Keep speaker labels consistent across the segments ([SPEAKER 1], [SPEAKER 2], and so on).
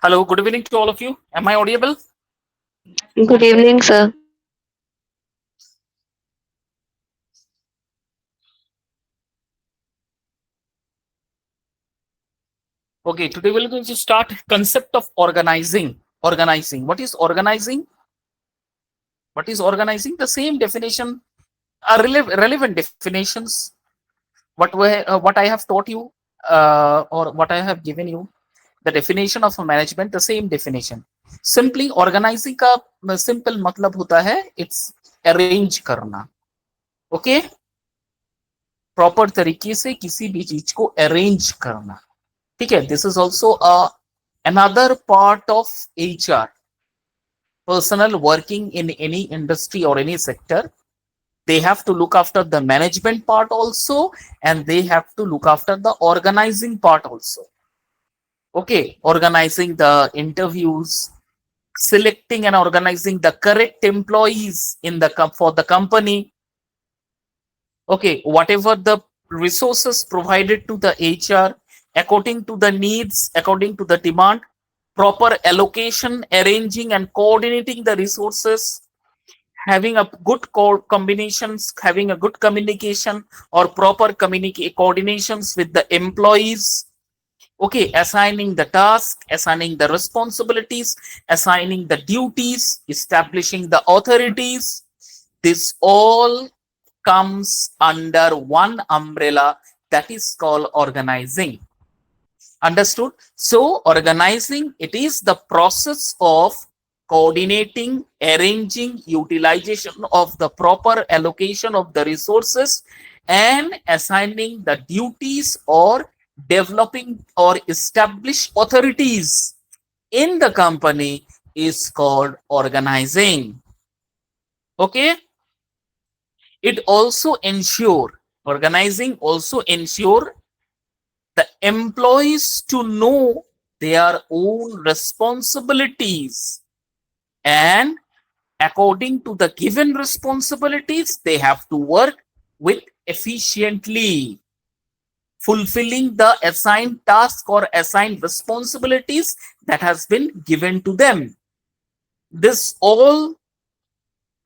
[SPEAKER 1] Hello, good evening to all of you. Am I audible?
[SPEAKER 2] Good evening, sir.
[SPEAKER 1] Okay, today we're going to start concept of organizing. Organizing. What is organizing? What is organizing? The same definition, relevant definitions. What I have taught you, or what I have given you, the definition of a management, the same definition. Simply organizing का simple मतलब होता है it's arrange करना. Okay, proper तरीके से किसी भी चीज को अरेंज करना. ठीक है. This is also another part of HR. Personnel working in any industry or any sector, they have to look after the management part also, and they have to look after the organizing part also. Okay, organizing the interviews, selecting and organizing the correct employees in the for the company. Okay, whatever the resources provided to the HR according to the needs, according to the demand, proper allocation, arranging and coordinating the resources, having a good combinations, having a good communication or proper coordinations with the employees. Okay, assigning the task, assigning the responsibilities, assigning the duties, establishing the authorities. This all comes under one umbrella, that is called organizing. Understood? So organizing, it is the process of coordinating, arranging, utilization of the proper allocation of the resources, and assigning the duties or developing or establish authorities in the company is called organizing. Okay, it also ensure, organizing also ensure the employees to know their own responsibilities, and according to the given responsibilities they have to work with efficiently, fulfilling the assigned task or assigned responsibilities that has been given to them. This all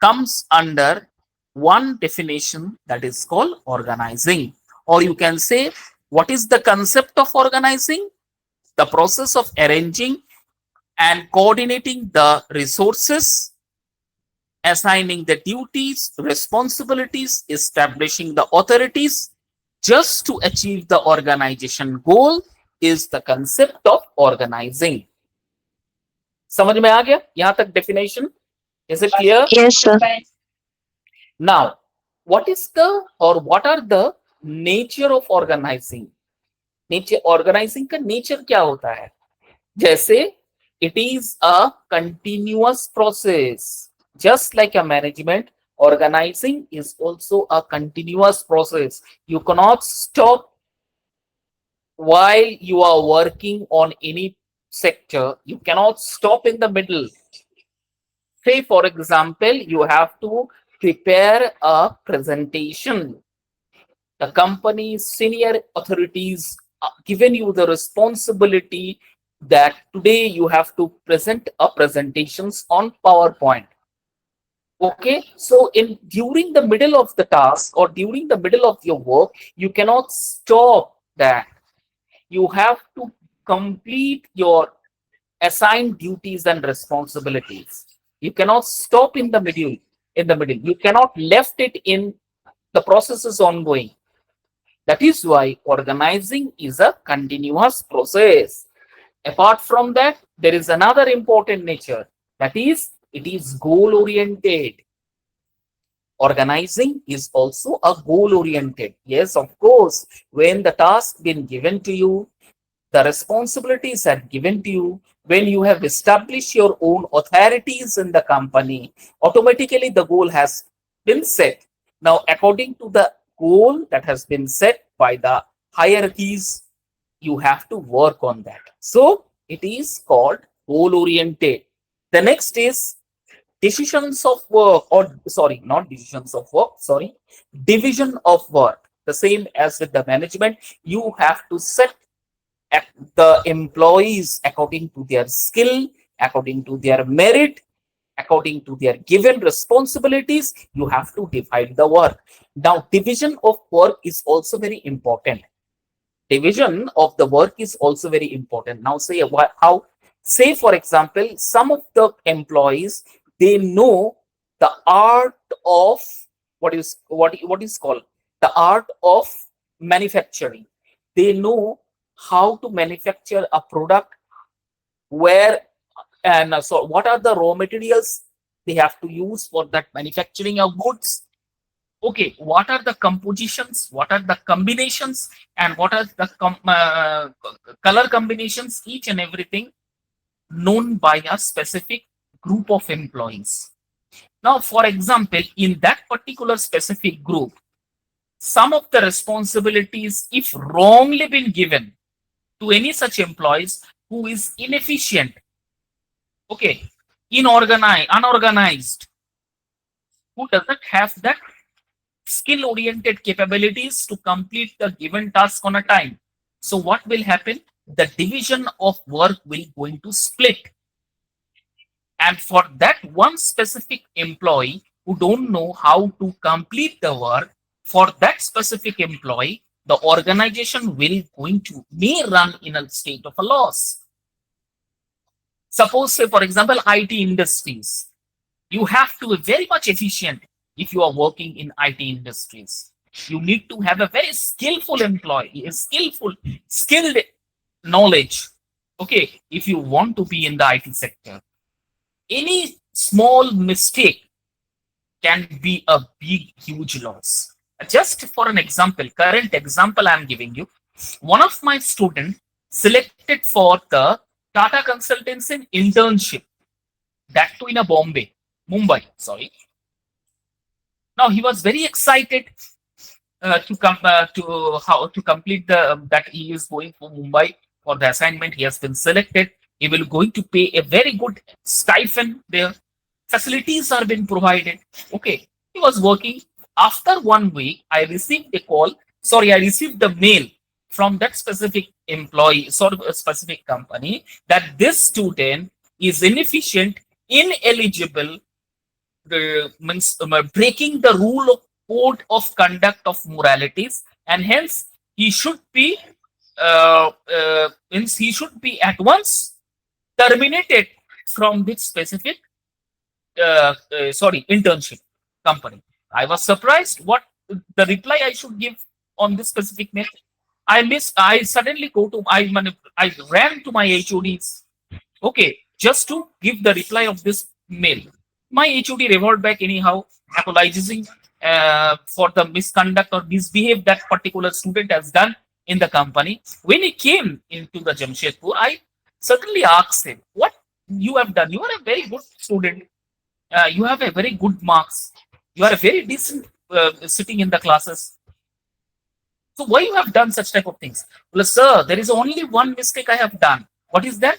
[SPEAKER 1] comes under one definition, that is called organizing. Or you can say, what is the concept of organizing? The process of arranging and coordinating the resources, assigning the duties, responsibilities, establishing the authorities just to achieve the organization goal is the concept of organizing. समझ में आ गया यहां तक definition? Is it clear?
[SPEAKER 2] Yes, sir.
[SPEAKER 1] Now, what is the or what are the nature of organizing? Nature organizing का nature क्या होता है? जैसे it is a continuous process, just like a management. Organizing is also a continuous process. You cannot stop while you are working on any sector. You cannot stop in the middle. Say for example, you have to prepare a presentation. The company's senior authorities given you the responsibility that today you have to present a presentations on PowerPoint. Okay, so in during the middle of the task or during the middle of your work, you cannot stop that. You have to complete your assigned duties and responsibilities. You cannot stop in the middle. In the middle, you cannot left it in the process is ongoing. That is why organizing is a continuous process. Apart from that, there is another important nature, that is, it is goal oriented. Organizing is also a goal oriented. Yes, of course, when the task been given to you, the responsibilities are given to you, when you have established your own authorities in the company, automatically the goal has been set. Now, according to the goal that has been set by the hierarchies, you have to work on that. So, it is called goal oriented. The next is decisions of work, or sorry, not decisions of work, sorry, division of work. The same as with the management, you have to set the employees according to their skill, according to their merit, according to their given responsibilities. You have to divide the work. Now, division of work is also very important. Division of the work is also very important. Now, say how, say for example, some of the employees, they know the art of what is called the art of manufacturing. They know how to manufacture a product, where and so what are the raw materials they have to use for that manufacturing of goods. Okay, what are the compositions, what are the combinations, and what are the color combinations, each and everything known by a specific group of employees. Now, for example, in that particular specific group, some of the responsibilities, if wrongly been given to any such employees who is inefficient, okay, unorganized, who doesn't have that skill oriented capabilities to complete the given task on a time. So what will happen? The division of work will going to split. And for that one specific employee who don't know how to complete the work, for that specific employee, the organization will going to may run in a state of a loss. Suppose, say, for example, IT industries. You have to be very much efficient if you are working in IT industries. You need to have a very skillful employee, a skilled knowledge. Okay, if you want to be in the IT sector, any small mistake can be a big, huge loss. Just for an example, current example I'm giving you, one of my students selected for the Tata Consultancy internship, that too in a Mumbai, sorry. Now he was very excited to complete the that he is going for Mumbai for the assignment. He has been selected. He will going to pay a very good stipend there. Facilities are being provided. Okay, he was working. After 1 week, I received a call. Sorry, I received the mail from that specific employee, sort of a specific company, that this student is inefficient, ineligible, means breaking the rule of code of conduct of moralities, and hence he should be means he should be at once terminated from this specific internship company. I was surprised what the reply I should give on this specific mail. I suddenly I ran to my HODs, okay, just to give the reply of this mail. My HOD revert back anyhow, apologizing for the misconduct or misbehave that particular student has done in the company. When he came into the Jamshedpur, I certainly asked him, what you have done? You are a very good student. You have a very good marks. You are a very decent sitting in the classes. So why you have done such type of things? Well, sir, there is only one mistake I have done. What is that?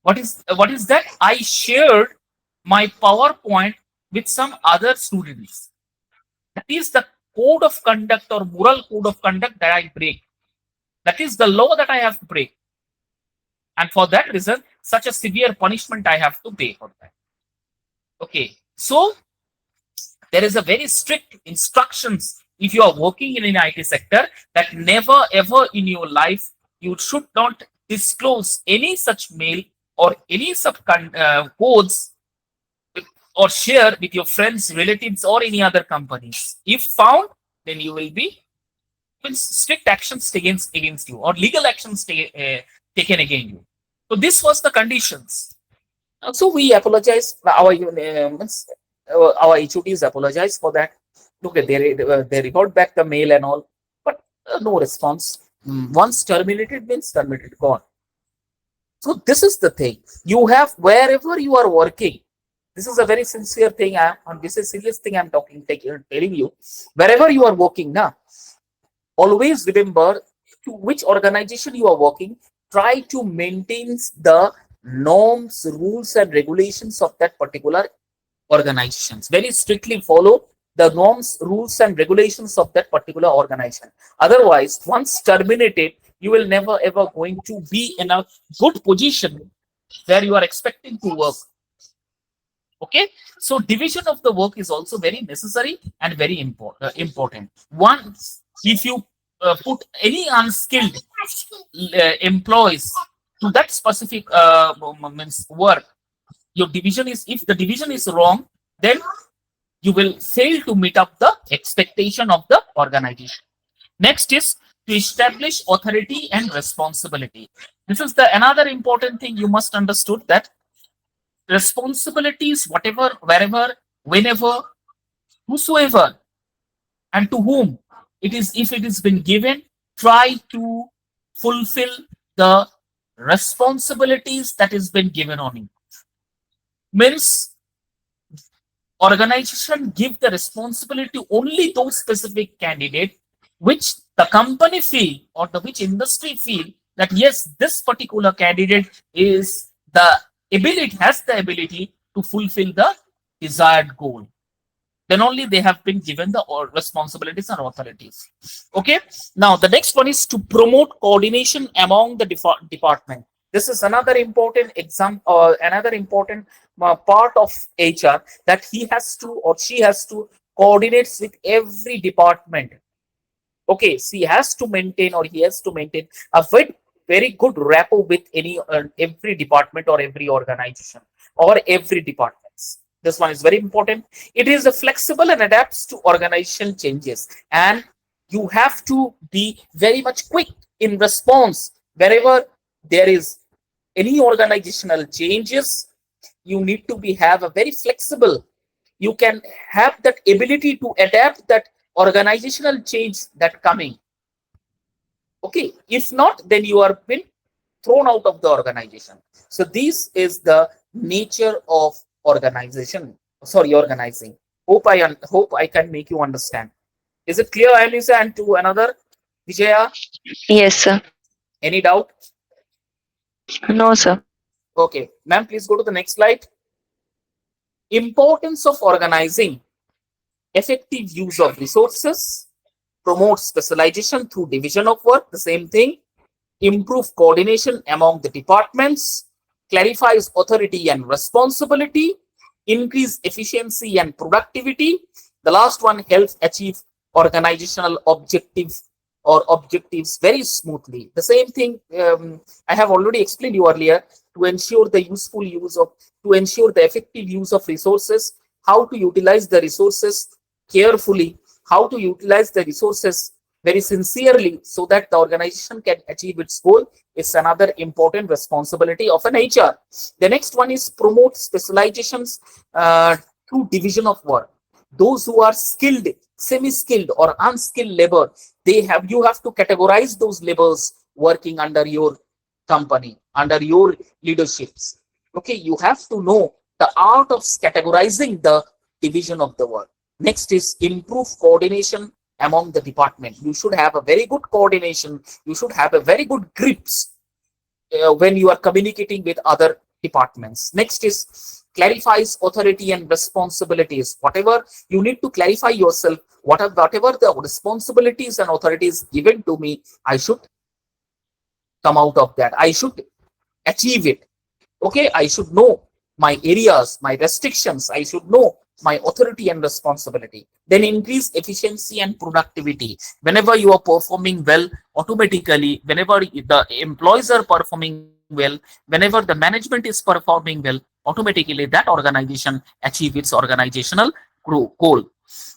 [SPEAKER 1] What is that? I shared my PowerPoint with some other students. That is the code of conduct or moral code of conduct that I break. That is the law that I have to break. And for that reason, such a severe punishment I have to pay for that. Okay. So there is a very strict instructions if you are working in an IT sector, that never ever in your life you should not disclose any such mail or any sub codes or share with your friends, relatives, or any other companies. If found, then you will be strict actions against you or legal actions taken against you. So this was the conditions. So we apologize. Our HODs apologize for that. Okay, they report back the mail and all, but no response. Once terminated means terminated, gone. So this is the thing. You have, wherever you are working, this is a very sincere thing. This is a serious thing I'm telling you. Wherever you are working now, always remember to which organization you are working. Try to maintain the norms, rules, and regulations of that particular organizations. Very strictly follow the norms, rules, and regulations of that particular organization. Otherwise, once terminated, you will never ever going to be in a good position where you are expecting to work. Okay, so division of the work is also very necessary and very important. Once if you put any unskilled employees to that specific means work, your division is, if the division is wrong, then you will fail to meet up the expectation of the organization. Next is to establish authority and responsibility. This is the another important thing you must understood, that responsibilities, whatever, wherever, whenever, whosoever, and to whom it is, if it has been given, try to fulfill the responsibilities that has been given on you. Means organization give the responsibility to only those specific candidate which the company feel or the which industry feel that yes, this particular candidate is the ability, has the ability to fulfill the desired goal. Then only they have been given the responsibilities and authorities. Okay, now the next one is to promote coordination among the department. This is another important example, another important part of HR, that he has to or she has to coordinate with every department. Okay, she has to maintain or he has to maintain a very good rapport with any every department or every organization or every departments. This one is very important. It is flexible and adapts to organization changes, and you have to be very much quick in response wherever there is any organizational changes. You need to be have a very flexible, you can have that ability to adapt that organizational change that coming. Okay, if not, then you are been thrown out of the organization. So this is the nature of organization, sorry, organizing. Hope I can make you understand. Is it clear, Alisa? And to another, Vijaya,
[SPEAKER 2] Yes, sir.
[SPEAKER 1] any doubt?
[SPEAKER 2] No, sir.
[SPEAKER 1] Okay, ma'am, please go to the next slide. Importance of organizing: effective use of resources, promote specialization through division of work, the same thing, improve coordination among the departments, clarifies authority and responsibility, increase efficiency and productivity. The last one helps achieve organizational objectives very smoothly. The same thing I have already explained you earlier, to ensure the effective use of resources, how to utilize the resources carefully, how to utilize the resources very sincerely so that the organization can achieve its goal, is another important responsibility of an HR. The next one is promote specializations through division of work. Those who are skilled, semi-skilled or unskilled labor, you have to categorize those laborers working under your company, under your leaderships. Okay, you have to know the art of categorizing the division of the work. Next is improve coordination among the department. You should have a very good coordination. You should have a very good grips when you are communicating with other departments. Next is clarifies authority and responsibilities. Whatever you need to clarify yourself, whatever the responsibilities and authorities given to me, I should come out of that. I should achieve it. Okay, I should know my areas, my restrictions. I should know my authority and responsibility. Then increase efficiency and productivity. Whenever you are performing well, automatically, whenever the employees are performing well, whenever the management is performing well, automatically that organization achieve its organizational goal.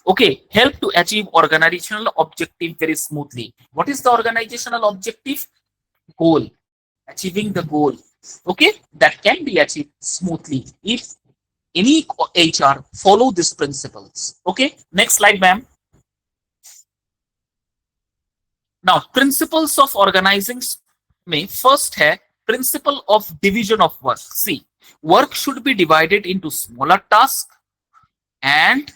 [SPEAKER 1] Okay, help to achieve organizational objective very smoothly. What is the organizational objective? Goal. Achieving the goal. Okay, that can be achieved smoothly if any HR follow these principles. Okay, next slide, ma'am. Now, principles of organizing में first है principle of division of work. See, work should be divided into smaller tasks and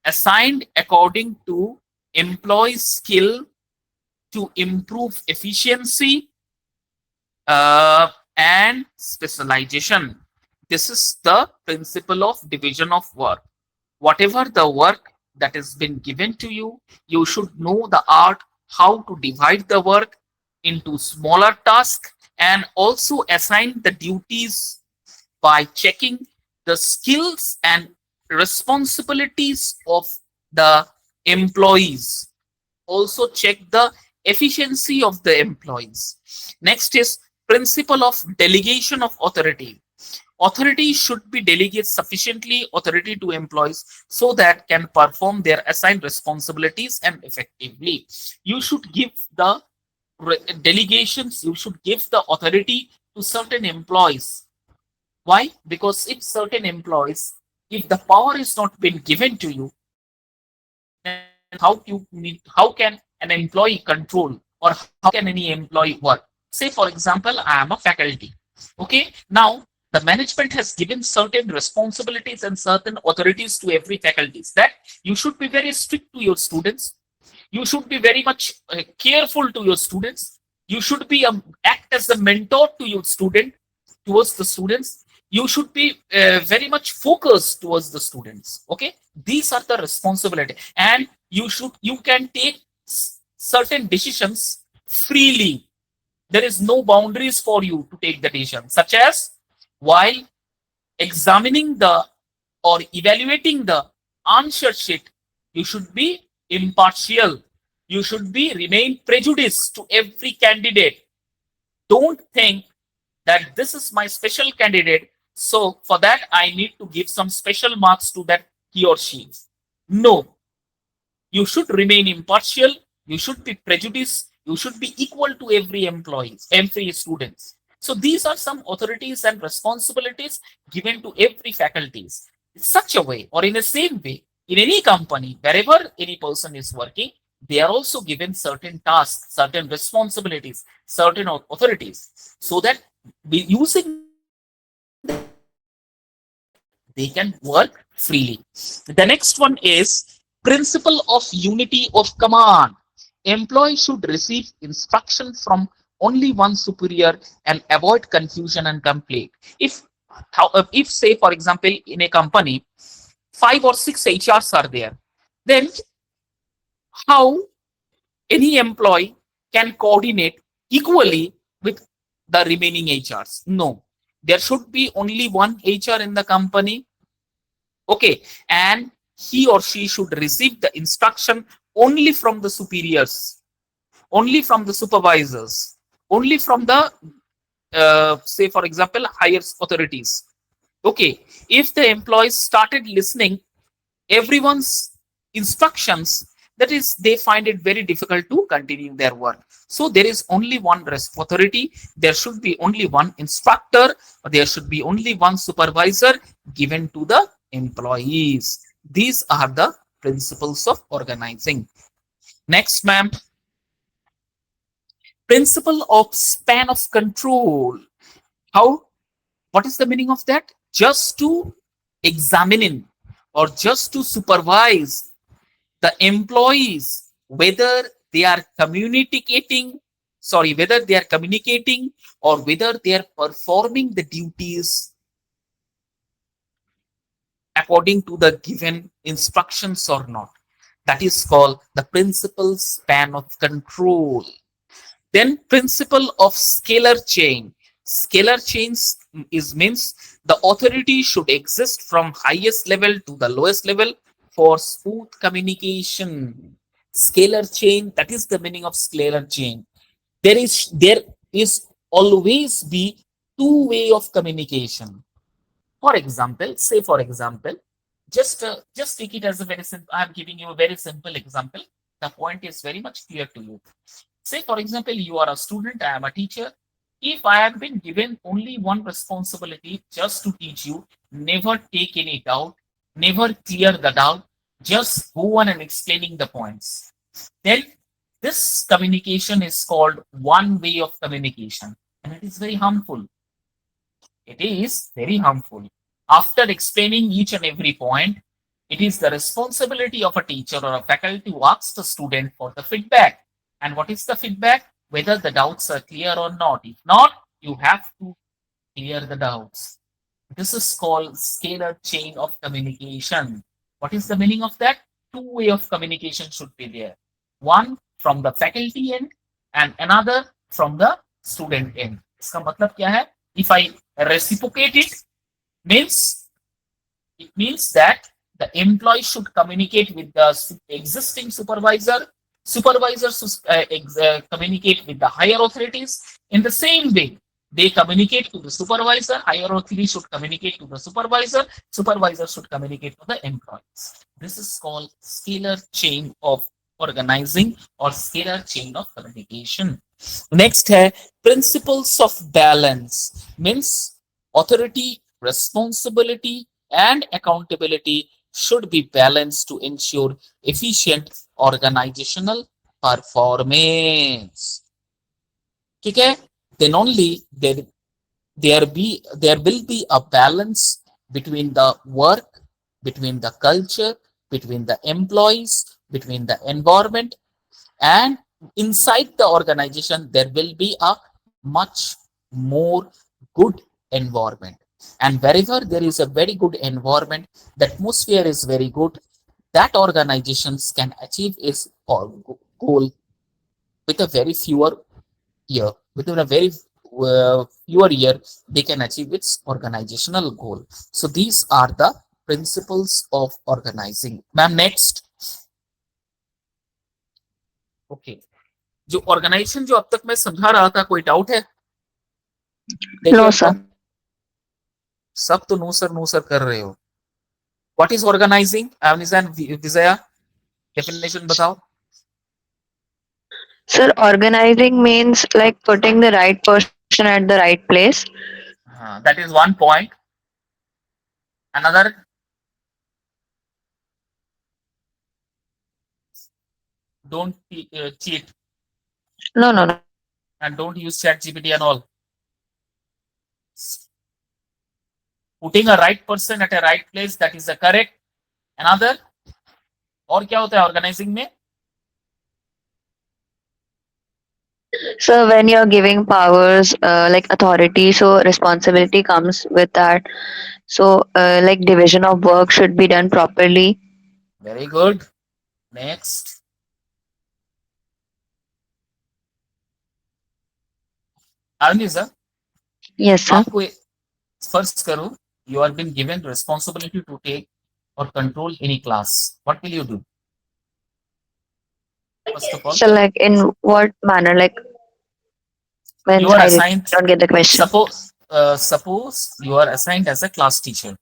[SPEAKER 1] assigned according to employee skill to improve efficiency and specialization. This is the principle of division of work. Whatever the work that has been given to you, you should know the art how to divide the work into smaller tasks and also assign the duties by checking the skills and responsibilities of the employees. Also check the efficiency of the employees. Next is principle of delegation of authority. Authority should be delegate sufficiently authority to employees so that can perform their assigned responsibilities and effectively. You should give the delegations, you should give the authority to certain employees. Why? Because if certain employees, if the power is not been given to you, then how can an employee control or how can any employee work? Say for example, I am a faculty. Okay, now the management has given certain responsibilities and certain authorities to every faculties that you should be very strict to your students. You should be very much careful to your students. You should be act as a mentor to your student, towards the students. You should be very much focused towards the students. Okay, these are the responsibility, and you can take certain decisions freely. There is no boundaries for you to take the decision, such as while examining the or evaluating the answer sheet, you should be impartial. You should be remain prejudiced to every candidate. Don't think that this is my special candidate, so for that I need to give some special marks to that he or she. No, you should remain impartial. You should be prejudiced. You should be equal to every employee, every students. So these are some authorities and responsibilities given to every faculties. In such a way, or in the same way, in any company, wherever any person is working, they are also given certain tasks, certain responsibilities, certain authorities, so that using they can work freely. The next one is principle of unity of command. Employee should receive instruction from only one superior and avoid confusion and complaint. If say for example in a company 5 or 6 HRs are there, then how any employee can coordinate equally with the remaining HRs? No, there should be only one HR in the company. Okay, and he or she should receive the instruction only from the superiors, only from the supervisors, only from the say for example higher authorities. Okay, if the employees started listening everyone's instructions, that is they find it very difficult to continue their work. So there is only one authority, there should be only one instructor, or there should be only one supervisor given to the employees. These are the principles of organizing. Next, ma'am, principle of span of control. How? What is the meaning of that? Just to examine or just to supervise the employees whether they are communicating, whether they are communicating or whether they are performing the duties according to the given instructions or not. That is called the principal span of control. Then principle of scalar chain. Scalar chains means the authority should exist from highest level to the lowest level for smooth communication. Scalar chain, that is the meaning of scalar chain. There is always be two way of communication. For example, say for example, just take it as a very simple. I am giving you a very simple example. The point is very much clear to you. Say for example, you are a student, I am a teacher. If I have been given only one responsibility just to teach you, never take any doubt, never clear the doubt, just go on and explaining the points. Then this communication is called one way of communication, and it is very harmful. It is very harmful. After explaining each and every point, it is the responsibility of a teacher or a faculty to ask the student for the feedback. And what is the feedback? Whether the doubts are clear or not. If not, you have to clear the doubts. This is called scalar chain of communication. What is the meaning of that? Two way of communication should be there. One from the faculty end and another from the student end. इसका मतलब क्या है? If I reciprocate it, it means that the employee should communicate with the existing supervisor. Supervisors communicate with the higher authorities. In the same way, they communicate to the supervisor. Higher authority should communicate to the supervisor. Supervisor should communicate to the employees. This is called scalar chain of organizing or scalar chain of communication. Next है principles of balance, means authority, responsibility and accountability should be balanced to ensure efficient organizational performance. ठीक है? Then only there will be a balance between the work, between the culture, between the employees, between the environment, and inside the organization there will be a much more good environment. And wherever there is a very good environment, the atmosphere is very good, that organizations can achieve its goal with a very fewer year. Within a very fewer year, they can achieve its organizational goal. So these are the principles of organizing. Ma'am, next. Okay. जो organisation जो अब तक मैं समझा रहा था, कोई doubt है?
[SPEAKER 2] No, sir.
[SPEAKER 1] सब तो नो सर कर रहे हो. What is organizing? Vijaya, definition बताओ.
[SPEAKER 2] Sir, organizing means like putting the right person at the right place.
[SPEAKER 1] That is one point. Another? Don't cheat.
[SPEAKER 2] No.
[SPEAKER 1] And don't use ChatGPT and all. Putting a right person at a right place, that is the correct. Another? और क्या होता है organising में?
[SPEAKER 2] So when you're giving powers like authority, so responsibility comes with that. So like division of work should be done properly.
[SPEAKER 1] Very good. Next. Arni sir.
[SPEAKER 2] Yes, sir.
[SPEAKER 1] आपको first करो, you are been given responsibility to take or control any class. What will you do? First of all,
[SPEAKER 2] So like in what manner? Like when
[SPEAKER 1] you are
[SPEAKER 2] I
[SPEAKER 1] assigned.
[SPEAKER 2] don't get the question.
[SPEAKER 1] Suppose you are assigned as a class teacher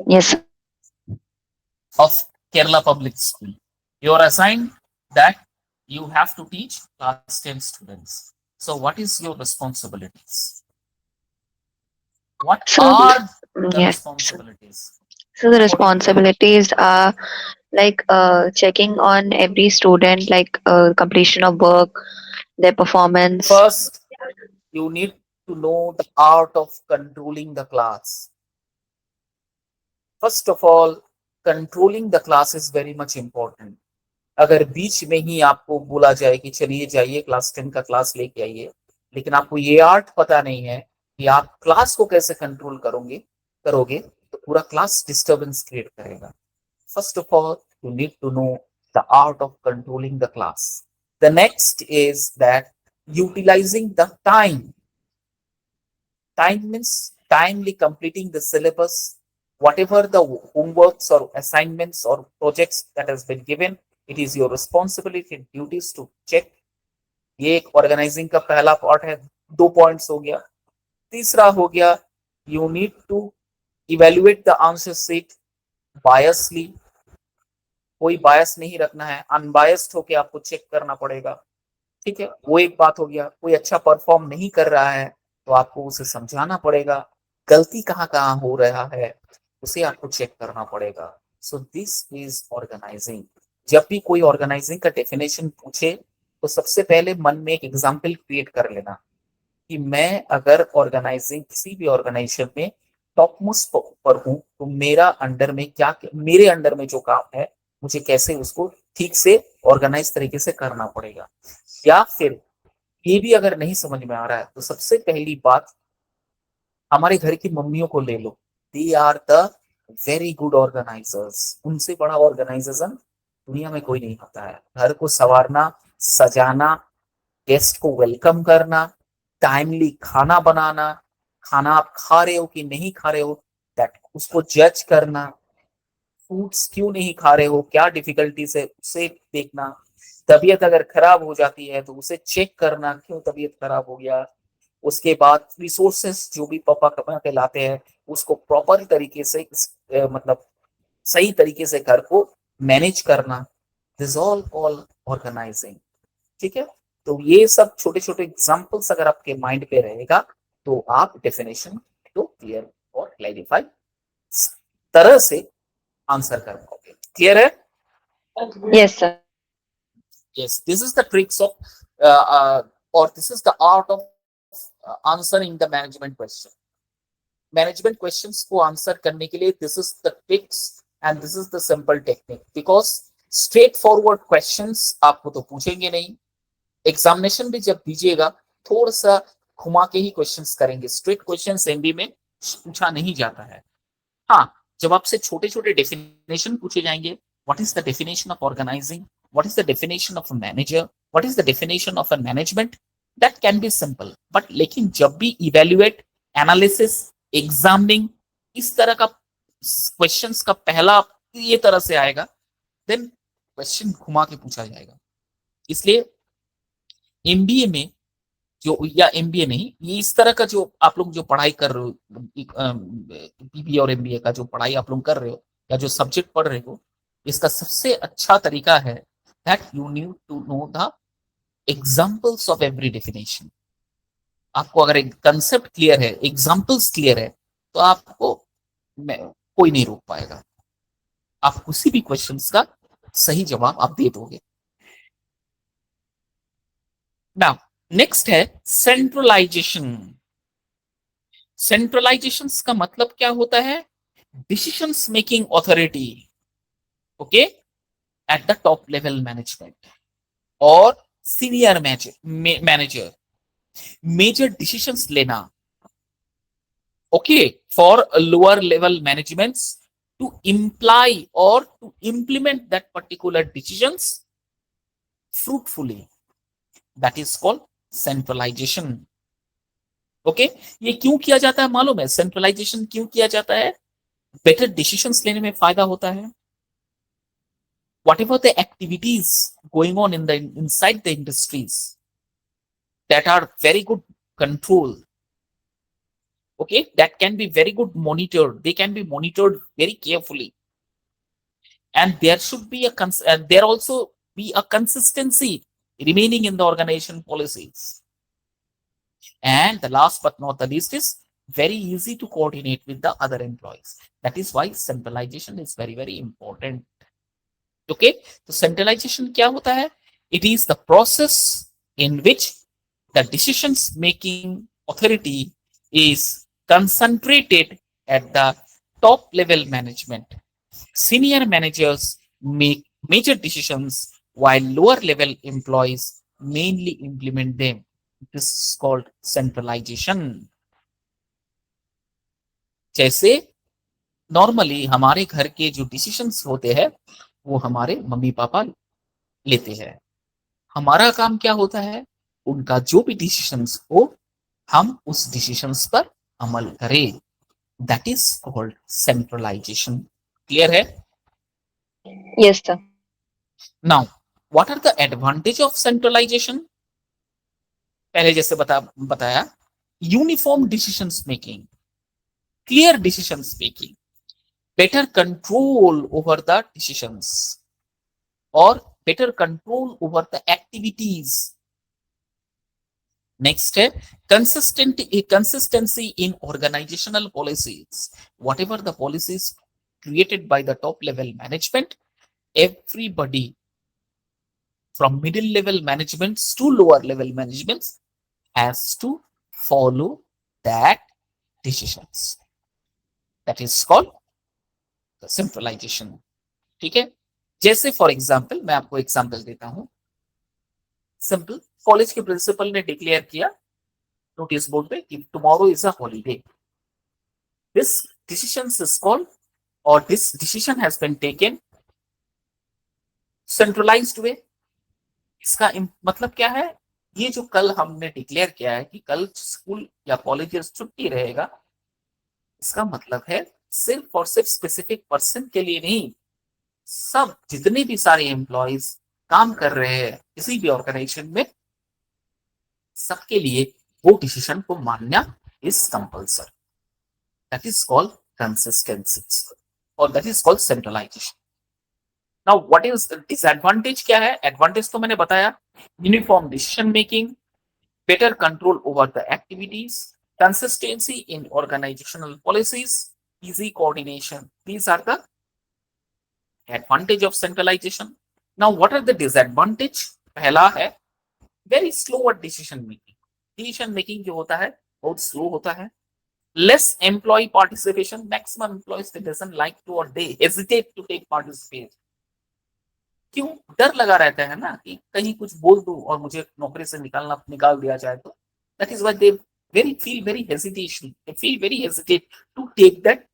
[SPEAKER 2] Yes, sir.
[SPEAKER 1] of Kerala Public School. You are assigned that you have to teach class 10 students. So what is your responsibilities? What
[SPEAKER 2] So,
[SPEAKER 1] are the
[SPEAKER 2] yes.
[SPEAKER 1] responsibilities?
[SPEAKER 2] So the responsibilities are like checking on every student, like completion of work, their performance.
[SPEAKER 1] First, you need to know the art of controlling the class. First of all, controlling the class is very much important. अगर बीच में ही आपको बोला जाए कि चलिए जाइए class 10 का class लेके आइए, लेकिन आपको ये आर्ट पता नहीं है कि आप क्लास को कैसे कंट्रोल करोगे तो पूरा क्लास डिस्टर्बेंस क्रिएट करेगा. First of all, you need to know the art of controlling the class. The next is that utilizing the time. Time means timely completing the syllabus, whatever the homeworks or assignments or projects that has been given, it is your responsibility and duties to check. ये एक organising का पहला part है. 2 points हो गया. तीसरा हो गया, you need to evaluate the answer sheet biasly. कोई बायस नहीं रखना है, अनबायस्ड होके आपको चेक करना पड़ेगा. ठीक है, वो एक बात हो गया. कोई अच्छा परफॉर्म नहीं कर रहा है तो आपको उसे समझाना पड़ेगा, गलती कहाँ हो रहा है उसे आपको चेक करना पड़ेगा. So this is organizing. जब भी कोई ऑर्गेनाइजिंग का डेफिनेशन पूछे तो सबसे पहले मन में एक एग्जाम्पल क्रिएट कर लेना कि मैं अगर ऑर्गेनाइजिंग किसी भी ऑर्गेनाइजेशन में टॉप मोस्ट पर हूं तो मेरे अंडर में जो काम है मुझे कैसे उसको ठीक से ऑर्गेनाइज तरीके से करना पड़ेगा. या फिर ये भी अगर नहीं समझ में आ रहा है तो सबसे पहली बात हमारे घर की मम्मियों को ले लो. They are the very good organisers. उनसे बड़ा ऑर्गेनाइजेशन दुनिया में कोई नहीं होता है. घर को संवारना, सजाना, गेस्ट को वेलकम करना, टाइमली खाना बनाना, खाना आप खा रहे हो कि नहीं खा रहे हो दैट उसको जज करना, फ्रूट्स क्यों नहीं खा रहे हो, क्या डिफिकल्टीज है उसे देखना, तबीयत अगर खराब हो जाती है तो उसे चेक करना क्यों तबीयत खराब हो गया, उसके बाद रिसोर्सेस जो भी पापा कमा के लाते हैं उसको प्रॉपर तरीके से मतलब सही तरीके से घर को मैनेज करना, दिस ऑल कॉल ऑर्गेनाइजिंग। ठीक है, तो ये सब छोटे छोटे एग्जांपल्स अगर आपके माइंड पे रहेगा तो आप डेफिनेशन को क्लियर और क्लैरिफाई तरह से आंसर कर पाओगे। क्लियर है?
[SPEAKER 2] Yes, sir.
[SPEAKER 1] Yes, this is the tricks of or this is the art of answering the management question. Management questions को आंसर करने के लिए this is the tricks and this is the simple technique, because straight forward questions आपको तो पूछेंगे नहीं, examination भी जब दीजिएगा थोड़ा सा घुमा के ही क्वेश्चंस करेंगे, स्ट्रेट क्वेश्चंस एमबी में पूछा नहीं जाता है। हाँ, जब आपसे छोटे छोटे डेफिनेशन पूछे जाएंगे, what is the definition of organizing, what is the definition of a manager, what is the definition of a management, that can be simple, but लेकिन जब भी इवेल्युएट, एनालिसिस, एग्जामिनिंग इस तरह का क्वेश्चंस का पहला ये तरह से आएगा, देन क्वेश्चन घुमा के पूछा जाएगा। इसलिए एमबीए में जो, या एमबीए नहीं, ये इस तरह का जो आप लोग जो पढ़ाई कर रहे हो, बीबीए और एमबीए का जो पढ़ाई आप लोग कर रहे हो या जो सब्जेक्ट पढ़ रहे हो, इसका सबसे अच्छा तरीका है that you need to know the examples of every definition. आपको अगर एक कंसेप्ट क्लियर है, एग्जाम्पल्स क्लियर है, तो आपको कोई नहीं रोक पाएगा, आप किसी भी क्वेश्चंस का सही जवाब आप दे दोगे। नाउ नेक्स्ट है सेंट्रलाइजेशन। सेंट्रलाइजेशन का मतलब क्या होता है? Decisions making authority, okay, eight the top level management और सीनियर मैनेजर, मेजर डिसीजंस लेना, okay, for lower level managements to imply or to implement that particular decisions fruitfully, that is called centralization। Okay, ये क्यों किया जाता है मालूम है? Centralisation क्यों किया जाता है? बेटर डिसीजंस लेने में फायदा होता है। whatever the activities going on in the inside the industries that are very good control, okay, that can be very good monitored, they can be monitored very carefully, and there should be there also be a consistency remaining in the organization policies, and the last but not the least is very easy to coordinate with the other employees, that is why centralization is very very important। Okay, तो centralization क्या होता है? It is the process in which the decision making authority is concentrated at the top level management, senior managers make major decisions while lower level employees mainly implement them, this is called centralization। जैसे normally हमारे घर के जो decisions होते हैं वो हमारे mummy papa लेते हैं, हमारा काम क्या होता है? उनका जो भी डिसीजंस हो हम उस डिसीजंस पर अमल करें, that is called centralization. Clear है?
[SPEAKER 2] Yes, sir.
[SPEAKER 1] Now what are the advantage of centralization? पहले जैसे बताया, uniform decisions making, clear decisions making, better control over the decisions or better control over the activities। next है consistency in organizational policies, whatever the policies created by the top level management, everybody from middle level managements to lower level managements has to follow that decisions, that is called सिंपलाइजेशन। ठीक है, जैसे for example मैं आपको example देता हूं, simple, college के principal ने declare किया नोटिस बोर्ड पे कि tomorrow is a holiday, this decision is called और this decision has been taken centralised way. इसका मतलब क्या है? ये जो कल हमने डिक्लेयर किया है कि कल स्कूल या कॉलेज छुट्टी रहेगा, इसका मतलब है सिर्फ और सिर्फ स्पेसिफिक पर्सन के लिए नहीं, सब जितने भी सारे एम्प्लॉयज काम कर रहे हैं किसी भी ऑर्गेनाइजेशन में, सबके लिए वो डिसीजन को मानना is compulsory. That is called consistency और that is called centralisation. Now what is disadvantage? क्या है एडवांटेज? तो मैंने बताया, uniform decision making, better control over the activities, consistency in organizational policies, easy coordination. These are the advantage of centralization. Now, what are the disadvantage? पहला है very slow decision making. Decision making जो होता है बहुत slow होता है. Less employee participation. Maximum employees they doesn't like to or they hesitate to take participate. क्यों? डर लगा रहता है ना कि कहीं कुछ बोल दूं और मुझे नौकरी से निकाल दिया जाए तो. That is why they feel very hesitation. They feel very hesitate to take that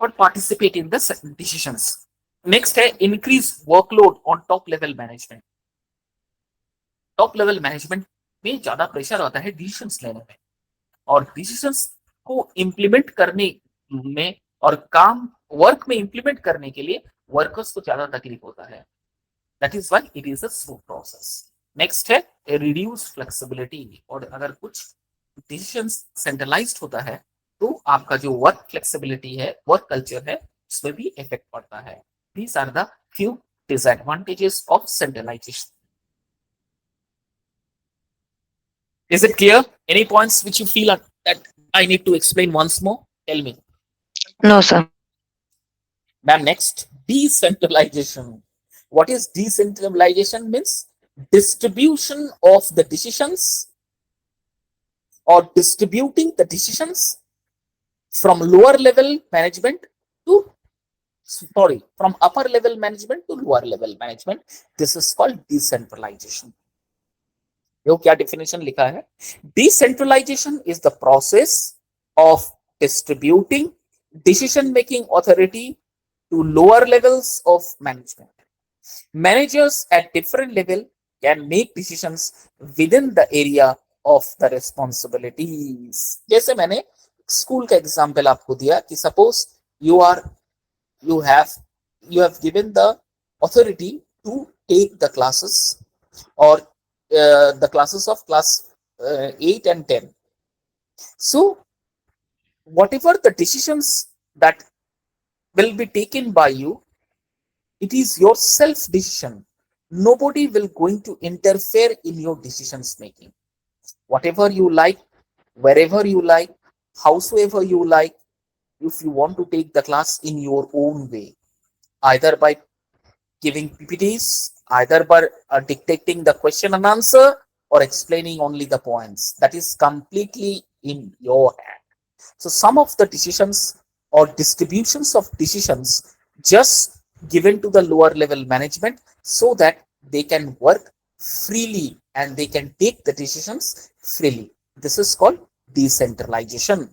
[SPEAKER 1] or participate in the decisions. Next है increase workload on top level management. Top level management में ज्यादा प्रेशर आता है डिसीजंस लेने में, और decisions को implement करने में और काम वर्क में इम्प्लीमेंट करने के लिए वर्कर्स को ज्यादा तकलीफ होता है. That is why it is a slow process. Next है रिड्यूस फ्लेक्सिबिलिटी. और अगर कुछ डिसीजन सेंट्रलाइज्ड होता है तो आपका जो वर्क फ्लेक्सिबिलिटी है, वर्क कल्चर है, उसमें भी इफेक्ट पड़ता है. These are the few disadvantages of centralization. Is it clear? Any points which you feel that I need to explain once more? Tell me.
[SPEAKER 2] No, sir.
[SPEAKER 1] Ma'am, next, decentralization. What is decentralization? Means distribution of the decisions or distributing the decisions from lower level management to, sorry, from upper level management to lower level management. This is called decentralization. यो क्या definition लिखा है? Decentralization is the process of distributing decision making authority to lower levels of management. Managers at different level can make decisions within the area of the responsibilities. जैसे मैंने school का example आपको दिया कि suppose you have given the authority to take the classes or the classes of class 8 and 10. So whatever the decisions that will be taken by you, it is your self decision. Nobody will going to interfere in your decisions making. Whatever you like, wherever you like, howsoever you like, if you want to take the class in your own way, either by giving PPTs, either by dictating the question and answer or explaining only the points. That is completely in your hand. So some of the decisions or distributions of decisions just given to the lower level management so that they can work freely and they can take the decisions freely. This is called decentralization.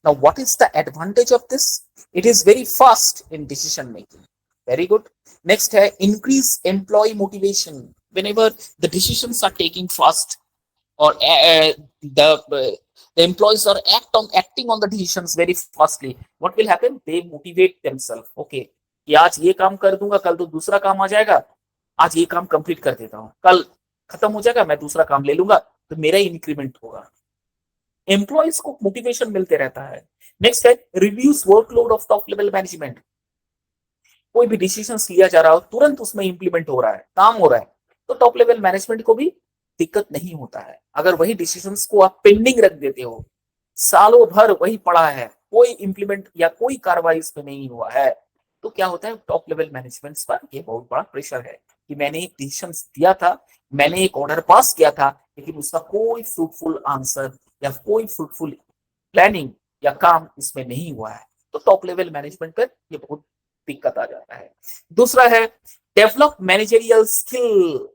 [SPEAKER 1] Now, what is the advantage of this? It is very fast in decision making. Very good. Next है increase employee motivation. Whenever the decisions are taking fast or the employees are acting on the decisions very fastly, what will happen? They motivate themselves. Okay, कि आज ये काम कर दूंगा, कल तो दूसरा काम आ जाएगा, आज ये काम कंप्लीट कर देता हूँ, कल खत्म हो जाएगा, मैं दूसरा काम ले लूंगा तो मेरा इंक्रीमेंट होगा. एम्प्लॉयज को मोटिवेशन मिलते रहता है. नेक्स्ट है reduce workload of top level management. कोई भी डिसीजन लिया जा रहा हो, तुरंत उसमें इंप्लीमेंट हो रहा है, काम हो रहा है, तो टॉप लेवल मैनेजमेंट को भी दिक्कत नहीं होता है. अगर वही डिसीजंस को आप पेंडिंग रख देते हो, सालों भर वही पड़ा है, कोई इंप्लीमेंट या कोई कार्रवाई इस पे नहीं हुआ है, तो क्या होता है? टॉप लेवल मैनेजमेंट पर ये बहुत बड़ा प्रेशर है कि मैंने एक डिसीजन दिया था, मैंने एक ऑर्डर पास किया था, लेकिन उसका कोई फ्रूटफुल आंसर या कोई फ्रूटफुल प्लानिंग या काम इसमें नहीं हुआ है, तो टॉप लेवल मैनेजमेंट पर ये बहुत दिक्कत आ जाता है. दूसरा है develop managerial skill.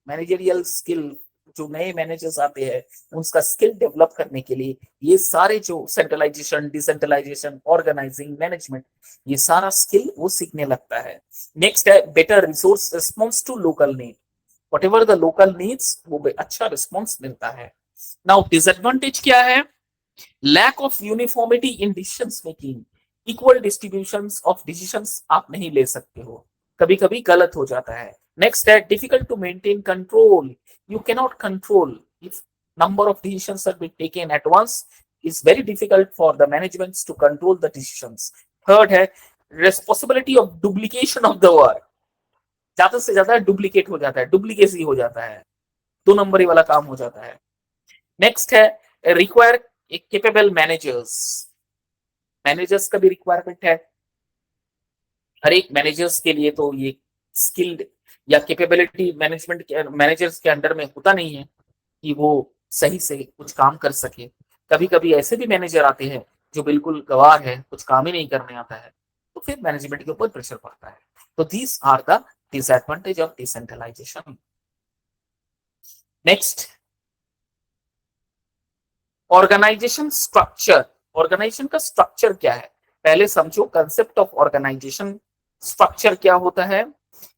[SPEAKER 1] Managerial skill, जो नए मैनेजर्स आते हैं उनका स्किल डेवलप करने के लिए ये सारे जो सेंट्रलाइजेशन, डिसेंट्रलाइजेशन, ऑर्गेनाइजिंग, मैनेजमेंट, ये सारा स्किल वो सीखने लगता है. नेक्स्ट है better resource response to local need. whatever the local needs, वो अच्छा रिस्पॉन्स मिलता है. नाउ डिसएडवांटेज क्या है? Lack of uniformity in decisions making. Equal distributions of decisions आप नहीं ले सकते हो, कभी कभी गलत हो जाता है. नेक्स्ट है difficult to maintain control. You cannot control if number of decisions are being taken at once. Is very difficult for the managements to control the decisions. Third है responsibility of duplication of the work. ज्यादा से ज्यादा duplicate हो जाता है, duplicacy हो जाता है, 2 नंबरी वाला काम हो जाता है. नेक्स्ट है रिक्वायर केपेबल मैनेजर्स. मैनेजर्स का भी रिक्वायरमेंट है. हर एक मैनेजर्स के लिए तो ये स्किल्ड या केपेबिलिटी मैनेजमेंट मैनेजर्स के अंडर में होता नहीं है कि वो सही से कुछ काम कर सके. कभी कभी ऐसे भी मैनेजर आते हैं जो बिल्कुल गवार है, कुछ काम ही नहीं करने आता है, तो फिर मैनेजमेंट के ऊपर प्रेशर पड़ता है. तो these are the disadvantage of decentralization. Next, organization structure. Organization का स्ट्रक्चर क्या है? पहले समझो कंसेप्ट ऑफ ऑर्गेनाइजेशन. स्ट्रक्चर क्या होता है?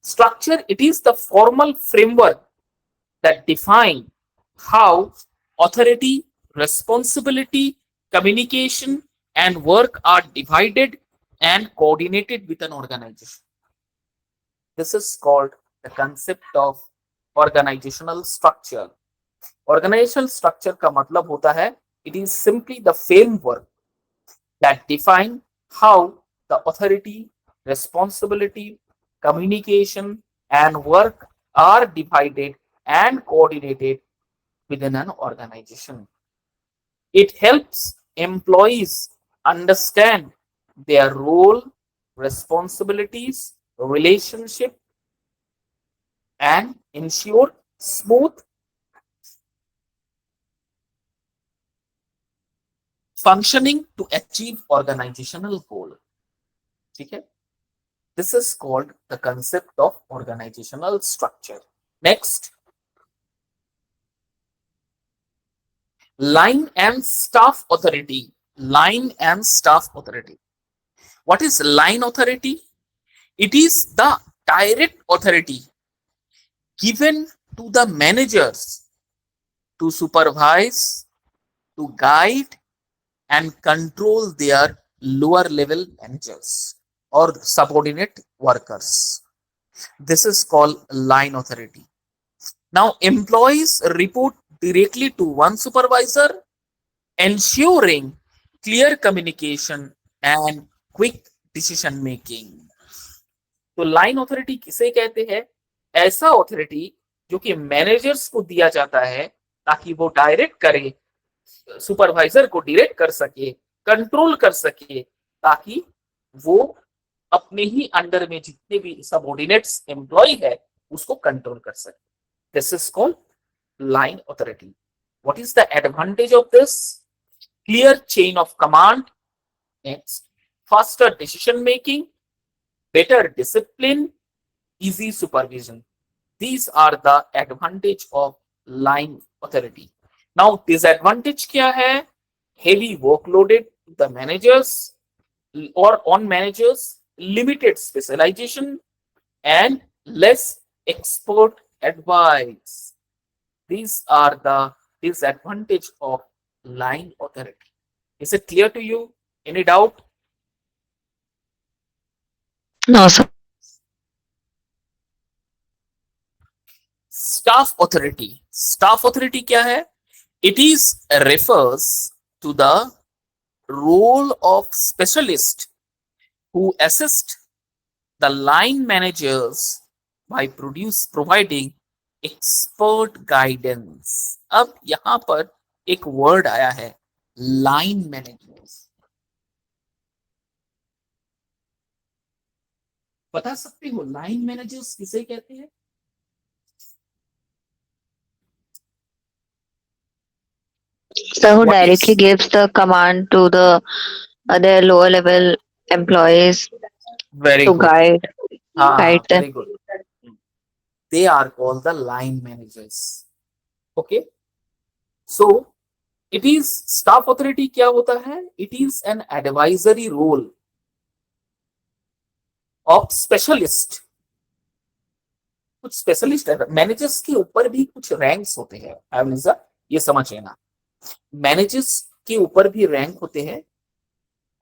[SPEAKER 1] Structure it is the formal framework that define how authority, responsibility, communication, and work are divided and coordinated with an organization. This is called the concept of organizational structure. Organizational structure का मतलब होता है it is simply the framework that define how the authority, responsibility, communication, and work are divided and coordinated within an organization. It helps employees understand their role, responsibilities, relationship, and ensure smooth functioning to achieve organizational goal. ठीक है? This is called the concept of organizational structure. Next, line and staff authority. Line and staff authority. What is line authority? It is the direct authority given to the managers to supervise, to guide, and control their lower level managers or subordinate workers. This is called line authority. Now, employees report directly to one supervisor, ensuring clear communication and quick decision making. तो line authority किसे कहते हैं? ऐसा authority जो कि managers को दिया जाता है ताकि वो डायरेक्ट करे, सुपरवाइजर को डायरेक्ट कर सके, कंट्रोल कर सके, ताकि वो अपने ही अंडर में जितने भी सबऑर्डिनेट्स एम्प्लॉय है उसको कंट्रोल कर सके. This is called line authority. What is the advantage of this? Clear chain of command. Next, faster decision making, better discipline, easy supervision. These are the advantage of line authority. Now, disadvantage क्या है? Heavy workloaded to the managers or on managers, limited specialization, and less expert advice. These are the disadvantage of line authority. Is it clear to you? Any doubt?
[SPEAKER 2] No, sir.
[SPEAKER 1] Staff authority. Staff authority क्या है? It is refers to the role of specialist who assist the line managers by providing expert guidance. अब यहां पर एक word आया है, line managers. बता सकते हो लाइन मैनेजर्स किसे कहते हैं?
[SPEAKER 2] So who
[SPEAKER 1] What
[SPEAKER 2] directly
[SPEAKER 1] is?
[SPEAKER 2] gives the command to the other lower level employees
[SPEAKER 1] Very
[SPEAKER 2] to
[SPEAKER 1] good.
[SPEAKER 2] guide
[SPEAKER 1] हाँ,
[SPEAKER 2] them?
[SPEAKER 1] very good. They are called the line managers. Okay. So it is staff authority क्या होता है? It is an advisory role of specialist. कुछ specialist है। Managers के ऊपर भी कुछ रैंक्स होते हैं, हमेशा ये समझ लेना। मैनेजर्स के ऊपर भी रैंक होते हैं,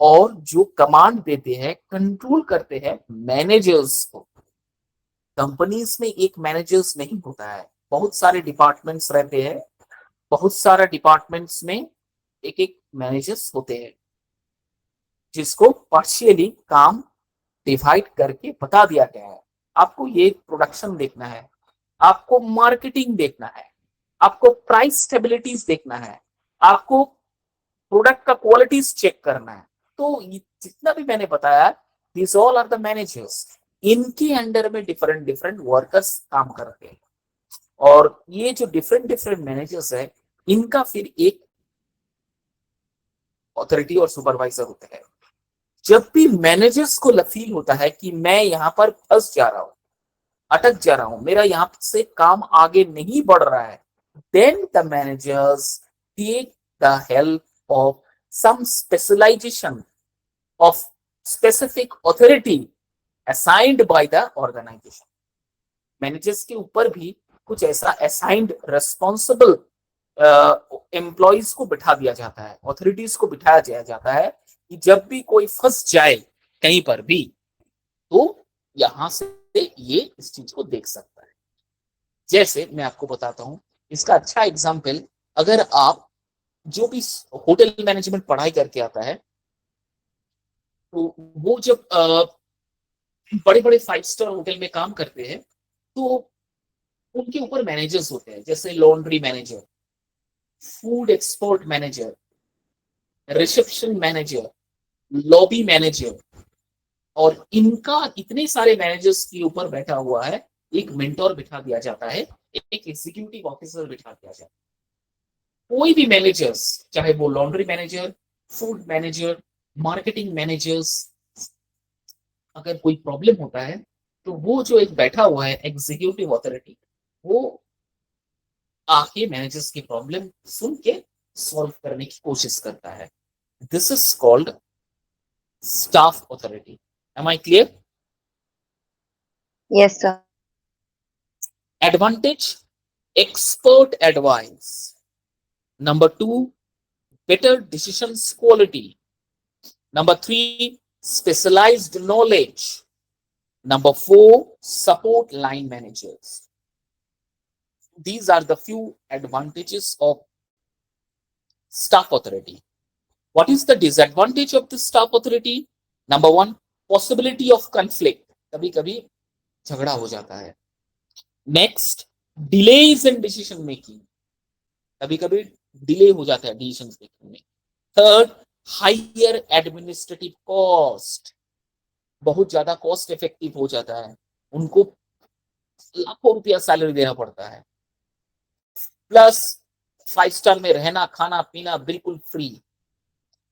[SPEAKER 1] और जो कमांड देते हैं, कंट्रोल करते हैं मैनेजर्स को। कंपनीज में एक मैनेजर्स नहीं होता है, बहुत सारे डिपार्टमेंट्स रहते हैं, बहुत सारे डिपार्टमेंट्स में एक एक मैनेजर्स होते हैं, जिसको पार्शियली काम डिवाइड करके बता दिया गया है। आपको ये प्रोडक्शन देखना है, आपको मार्केटिंग देखना है, आपको प्राइस स्टेबिलिटीज देखना है, आपको प्रोडक्ट का क्वालिटीज चेक करना है। तो जितना भी मैंने बताया, this all are the managers. इनके अंडर में डिफरेंट डिफरेंट वर्कर्स काम करते हैं, और ये जो डिफरेंट डिफरेंट मैनेजर्स है, इनका फिर एक अथॉरिटी और सुपरवाइजर होता है। जब भी मैनेजर्स को फील होता है कि मैं यहां पर फंस जा रहा हूं, अटक जा रहा हूं, मेरा यहां से काम आगे नहीं बढ़ रहा है, then the managers take the help of some specialization of specific authority assigned by the organization. Managers के ऊपर भी कुछ ऐसा असाइंड रेस्पॉन्सिबल एम्प्लॉइज को बिठा दिया जाता है, ऑथोरिटीज को बिठाया जाता है, कि जब भी कोई फंस जाए कहीं पर भी, तो यहां से ये इस चीज को देख सकता है। जैसे मैं आपको बताता हूं, इसका अच्छा एग्जाम्पल, अगर आप जो भी होटल मैनेजमेंट पढ़ाई करके आता है, तो वो जब बड़े बड़े 5 स्टार होटल में काम करते हैं, तो उनके ऊपर मैनेजर्स होते हैं, जैसे laundry manager, food export manager, reception manager, lobby manager, और इनका इतने सारे मैनेजर्स के ऊपर बैठा हुआ है एक मेंटोर बिठा दिया जाता है, एक एग्जीक्यूटिव ऑफिसर बिठा दिया जाता है। कोई भी मैनेजर्स, चाहे वो laundry manager, food manager, marketing managers, अगर कोई प्रॉब्लम होता है, तो वो जो एक बैठा हुआ है एग्जीक्यूटिव अथॉरिटी, वो आके मैनेजर्स की प्रॉब्लम सुन के सॉल्व करने की कोशिश करता है। This is called staff authority. Am I clear?
[SPEAKER 2] Yes, sir.
[SPEAKER 1] Advantage: expert advice. Number 2, better decisions quality. Number 3, specialized knowledge. Number 4, support line managers. These are the few advantages of staff authority. What is the disadvantage of the staff authority? Number 1, possibility of conflict. कभी कभी झगड़ा हो जाता है। Next, delays in decision making, कभी कभी delay हो जाता है डिसीजन मेकिंग में। थर्ड, हायर एडमिनिस्ट्रेटिव कॉस्ट, बहुत ज्यादा कॉस्ट इफेक्टिव हो जाता है, उनको लाखों रुपया सैलरी देना पड़ता है, प्लस 5 स्टार में रहना खाना पीना बिल्कुल फ्री,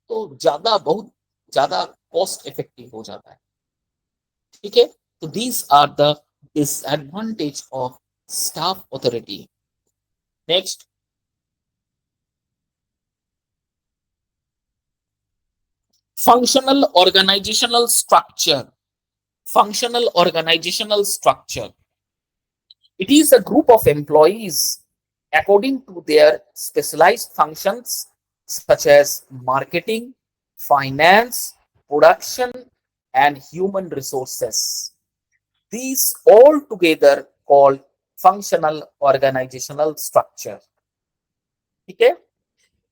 [SPEAKER 1] तो बहुत ज्यादा कॉस्ट इफेक्टिव हो जाता है। ठीक है, तो these are the disadvantage of staff authority. Next, functional organizational structure. Functional organizational structure, it is a group of employees according to their specialized functions such as marketing, finance, production, and human resources. These all together called functional organizational structure. ठीक है,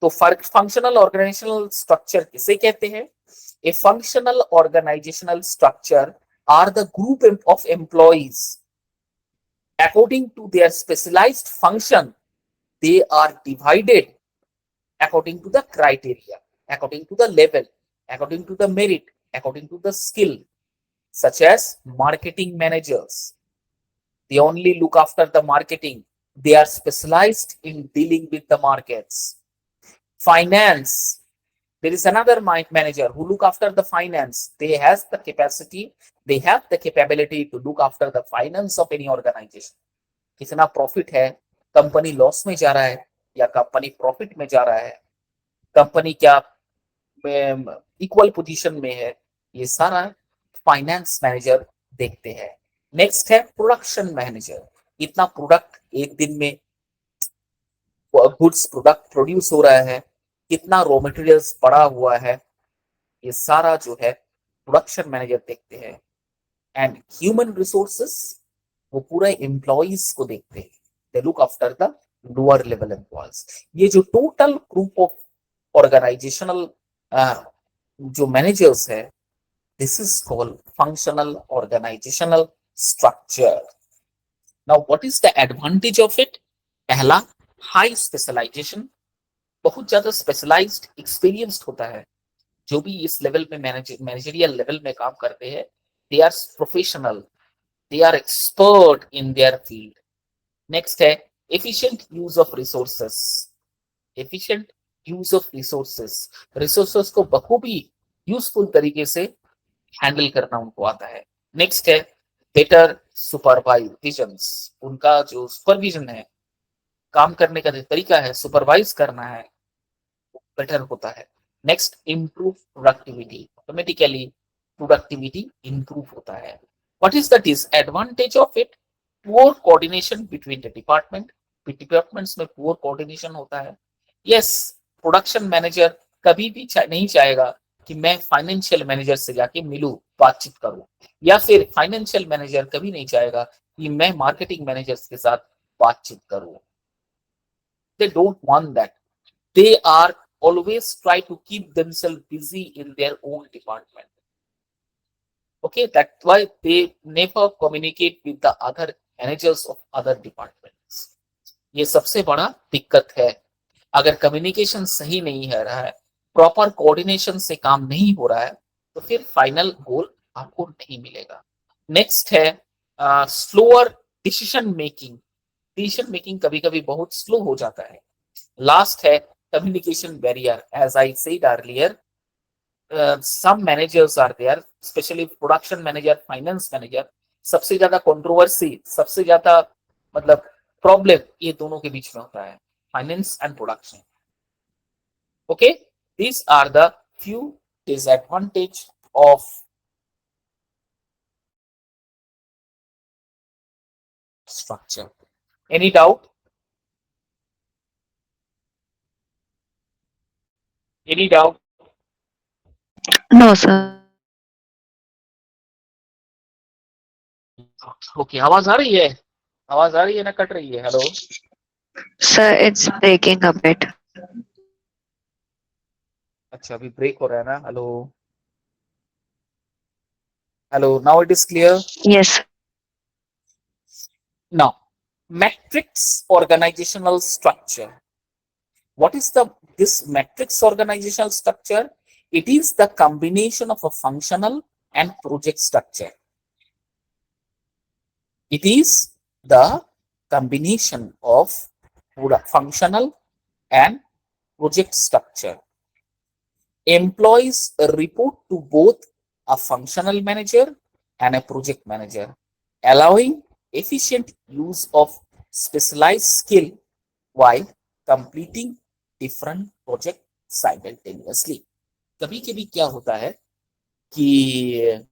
[SPEAKER 1] तो functional organisational structure किसे कहते हैं? A functional organisational structure are the group of employees according to their specialised function, they are divided according to the criteria, according to the level, according to the merit, according to the skill, such as marketing managers, they only look after the marketing, they are specialized in dealing with the markets. Finance, there is another manager who look after the finance, they has the capacity, they have the capability to look after the finance of any organization. कितना profit है, company loss में जा रहा है या company profit में जा रहा है, कंपनी क्या इक्वल पोजीशन में है, ये सारा फाइनेंस मैनेजर देखते हैं। नेक्स्ट है प्रोडक्शन मैनेजर, इतना प्रोडक्ट एक दिन में गुड्स प्रोडक्ट प्रोड्यूस हो रहा है, कितना रॉ मटेरियल्स पड़ा हुआ है, ये सारा जो है प्रोडक्शन मैनेजर देखते हैं। एंड ह्यूमन रिसोर्सेस, वो पूरे एम्प्लॉइज को देखते हैं, they look after the lower level employees. ये जो टोटल ग्रुप ऑफ ऑर्गेनाइजेशनल जो मैनेजर्स है, this is called functional organisational structure. Now what is the advantage of it? पहला, हाई स्पेशलाइजेशन, बहुत ज्यादा स्पेशलाइज्ड एक्सपीरियंस्ड होता है जो भी इस लेवल में मैनेजरियल लेवल में काम करते हैं, they are professional, they are expert in their field. Next है efficient use of resources, efficient use of resources, resources को बखूबी यूजफुल तरीके से हैंडल करना उनको आता है। नेक्स्ट है बेटर सुपरवाइजन, उनका जो सुपरविजन है, काम करने का जो तरीका है, सुपरवाइज करना है, बेटर होता है। Next improve productivity, automatically productivity improve होता है। What is the disadvantage of it? Poor coordination between the department. Departments में poor coordination होता है। Yes, प्रोडक्शन मैनेजर कभी भी नहीं चाहेगा कि मैं फाइनेंशियल मैनेजर से जाके मिलूं, बातचीत करूं, या फिर फाइनेंशियल मैनेजर कभी नहीं चाहेगा कि मैं मार्केटिंग मैनेजर के साथ बातचीत करूं। They don't want that. They are always try to keep themselves busy in their own department. Okay, that's why they never communicate with the other managers of other departments. ये सबसे बड़ा दिक्कत है। अगर कम्युनिकेशन सही नहीं है रहा है, प्रॉपर कोऑर्डिनेशन से काम नहीं हो रहा है, तो फिर फाइनल गोल आपको नहीं मिलेगा। नेक्स्ट है slower decision making, decision making कभी कभी बहुत स्लो हो जाता है। लास्ट है communication barrier, as I said earlier, some managers are there, especially production manager, finance manager, सबसे ज्यादा कंट्रोवर्सी, सबसे ज्यादा मतलब प्रॉब्लम ये दोनों के बीच में होता है, finance and production. Okay, these are the few disadvantage of structure. Any doubt? Any doubt?
[SPEAKER 2] No, sir.
[SPEAKER 1] Okay, आवाज आ रही है? आवाज आ रही है ना कट रही है? Hello
[SPEAKER 2] Sir, it's breaking a bit.
[SPEAKER 1] अच्छा, अभी ब्रेक हो रहा है ना? Hello hello, now it is clear?
[SPEAKER 2] Yes.
[SPEAKER 1] Now, matrix organizational structure. What is this matrix organizational structure? It is the combination of a functional and project structure. It is the combination of functional and project structure. Employees report to both a functional manager and a project manager, allowing efficient use of specialized skill while completing different project simultaneously. कभी कभी क्या होता है कि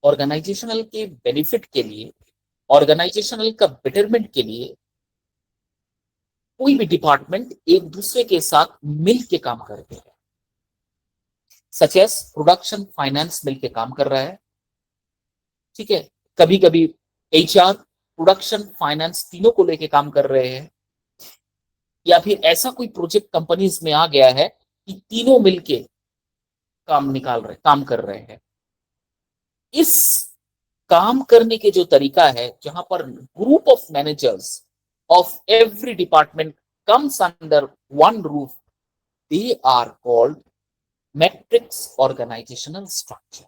[SPEAKER 1] organisational के benefit के लिए, organisational का बेटरमेंट के लिए कोई भी डिपार्टमेंट एक दूसरे के साथ मिल के काम करते हैं। सच एज प्रोडक्शन फाइनेंस मिलके काम कर रहा है, ठीक है, कभी कभी एचआर प्रोडक्शन फाइनेंस तीनों को लेके काम कर रहे हैं, या फिर ऐसा कोई प्रोजेक्ट कंपनीज में आ गया है कि तीनों मिलके काम कर रहे हैं। इस काम करने के जो तरीका है, जहां पर group of managers of every department comes under one roof, they are called matrix organizational structure.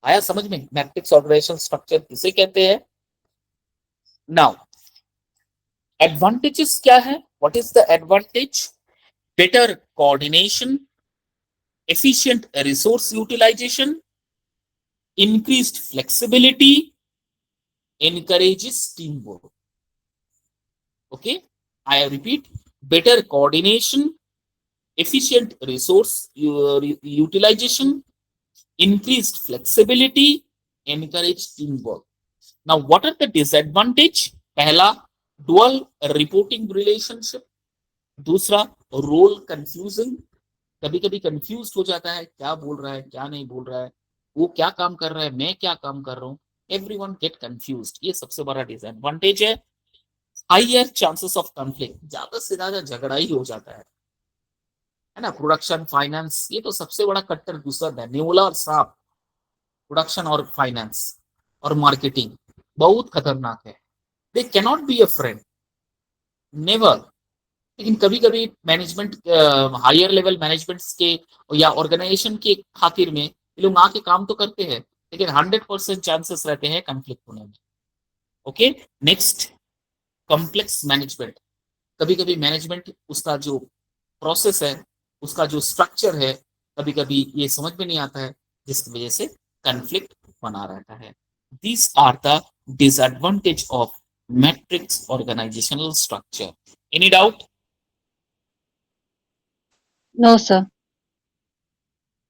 [SPEAKER 1] आया समझ में मैट्रिक्स ऑर्गेनाइजेशनल स्ट्रक्चर किसे कहते हैं? नाउ एडवांटेजेस क्या है? What is the advantage? Better coordination, efficient resource utilization, increased flexibility, encourages teamwork. Okay, I repeat, better coordination, efficient resource utilization, increased flexibility, encourage teamwork. Now what are the disadvantage? पहला, dual reporting relationship. दूसरा, role confusing, कभी कभी confuse हो जाता है, क्या बोल रहा है क्या नहीं बोल रहा है, वो क्या काम कर रहा है मैं क्या काम कर रहा हूँ, एवरीवन गेट कंफ्यूज्ड, ये सबसे बड़ा डिसएडवांटेज है। हायर चांसेस ऑफ कॉन्फ्लिक्ट, ज्यादा से ज्यादा झगड़ा ही हो जाता है ना। प्रोडक्शन फाइनेंस, ये तो सबसे बड़ा कट्टर दुश्मन है, नेवला और सांप। प्रोडक्शन और फाइनेंस और मार्केटिंग बहुत खतरनाक है, they cannot be a friend, never. लेकिन कभी कभी मैनेजमेंट, हायर लेवल मैनेजमेंट के या ऑर्गेनाइजेशन के खातिर में ये लोग आके काम तो करते हैं, लेकिन 100% चांसेस रहते हैं कंफ्लिक्ट होने में। Okay, next, complex management. कभी कभी मैनेजमेंट उसका जो प्रोसेस है, उसका जो स्ट्रक्चर है, कभी कभी ये समझ में नहीं आता है, जिसकी वजह से कंफ्लिक्ट बना रहता है। These are the disadvantage of matrix organizational structure. Any doubt?
[SPEAKER 2] No, sir.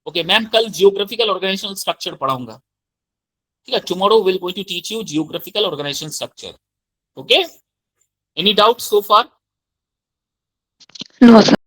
[SPEAKER 1] Okay ma'am, कल जियोग्राफिकल ऑर्गेनाइजेशनल स्ट्रक्चर पढ़ाऊंगा, ठीक है। Tomorrow will going to teach you geographical organizational structure. Okay, any doubt so far?
[SPEAKER 2] No, sir.